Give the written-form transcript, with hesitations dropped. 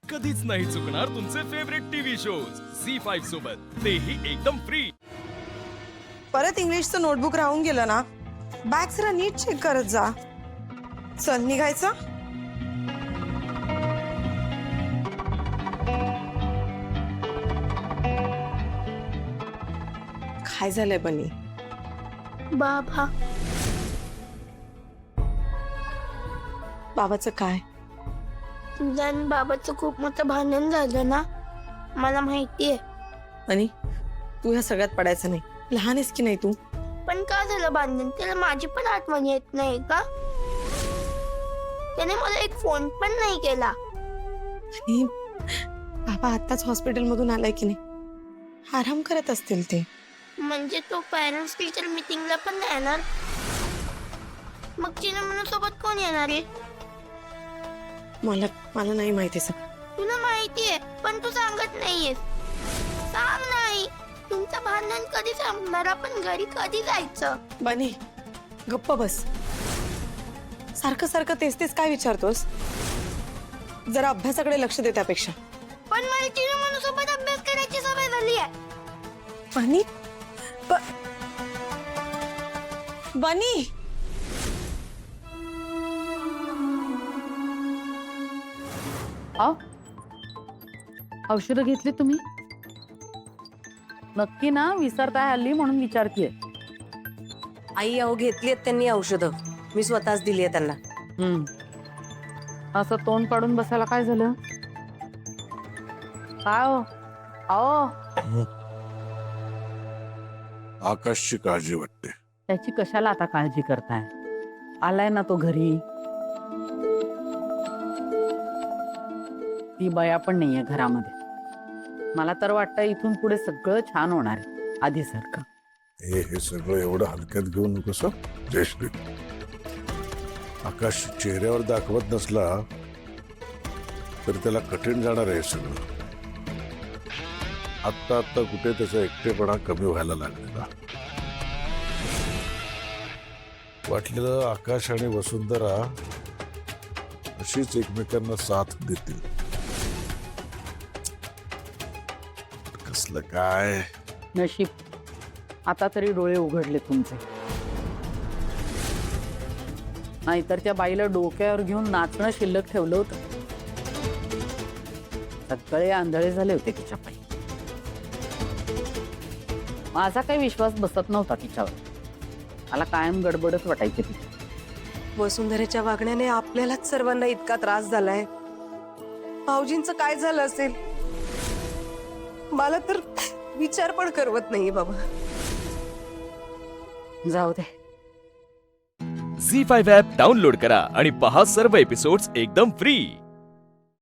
कधीच नाही चुकणार तुमचे फेवरेट टीव्ही शोज झी5 सोबत, तेही एकदम फ्री। परत इंग्लिशचं नोटबुक राहून गेलं ना, बॅग जरा नीट चेक करत जा। चल निघायचं। काय झालंय बनी? बाबा बाबाचं काय? तुझं आणि बाबाचं खूप मोठं भांडण झालं ना, मला माहितीये। बनी, तू ह्या सगळ्यात पडायचं नाही। लहान आहेस की नाही तू? पण का झालं भांडण? त्याला माझी पण आठवण येत नाही का? त्याने मला एक फोन पण नाही केला। आणि बाबा आत्ताच हॉस्पिटलमधून आलाय की नाही, आराम करत असतील ते। म्हणजे तो पॅरेंट्स टीचर मीटिंगला पण नाही येणार? मग चिन्मय सोबत कोण येणार आहे? मला नाही माहिती सर। तुला माहितीये पण तू सांगत नाहीयेस। सांग नाही, तुमचं भांडण कधी संपणार? आपण घरी कधी जायचं? बनी गप्प बस। सारखं सारखं तेच तेच काय विचारतोस? जरा अभ्यासाकडे लक्ष दे त्यापेक्षा। पण मला चिन्मय सोबत अभ्यास करायची सवय झाली आहे। बनी बनी औषधं घेतली तुम्ही? नक्की ना? विसरताय हल्ली म्हणून विचारतीये। आई अहो घेतलीत त्यांनी औषधं, मी स्वतःच दिली आहे त्यांना। असं तोंड काढून बसायला काय झालं? काय हो? अहो आकाशची काळजी वाटते। त्याची कशाला आता काळजी करताय? आलाय ना तो घरी। ती बया पण नाहीये घरामध्ये। मला तर वाटतं इथून पुढे सगळं छान होणार आहे आधीसारखं। हे सगळं एवढं हलक्यात घेऊ नकोस जयश्री। आकाश चेहऱ्यावर दाखवत नसला तर त्याला कठीण जाणार आहे सगळं। आत्ता कुठे त्याचा एकटेपणा कमी व्हायला लागलेला। वाटलेलं आकाश आणि वसुंधरा अशीच एकमेकांना साथ देतील, कसलं काय नशीब आता तरी डोळे उघडले तुमचे। नाहीतर त्या बाईला डोक्यावर घेऊन नाचणं शिल्लक ठेवलं होतं। सगळे आंधळे झाले होते तिच्या पायी। माझा काही विश्वास बसत नव्हता तिच्यावर। मला कायम गडबडच वाटायची तिची। वसुंधरेच्या वागण्याने आपल्यालाच सर्वांना इतका त्रास झालाय। भाऊजींचं काय झालं असेल? मला तर विचार पण करवत नाहीये बाबा। जाऊ दे। झी5 ॲप डाउनलोड करा आणि पहा सर्व एपिसोड्स एकदम फ्री।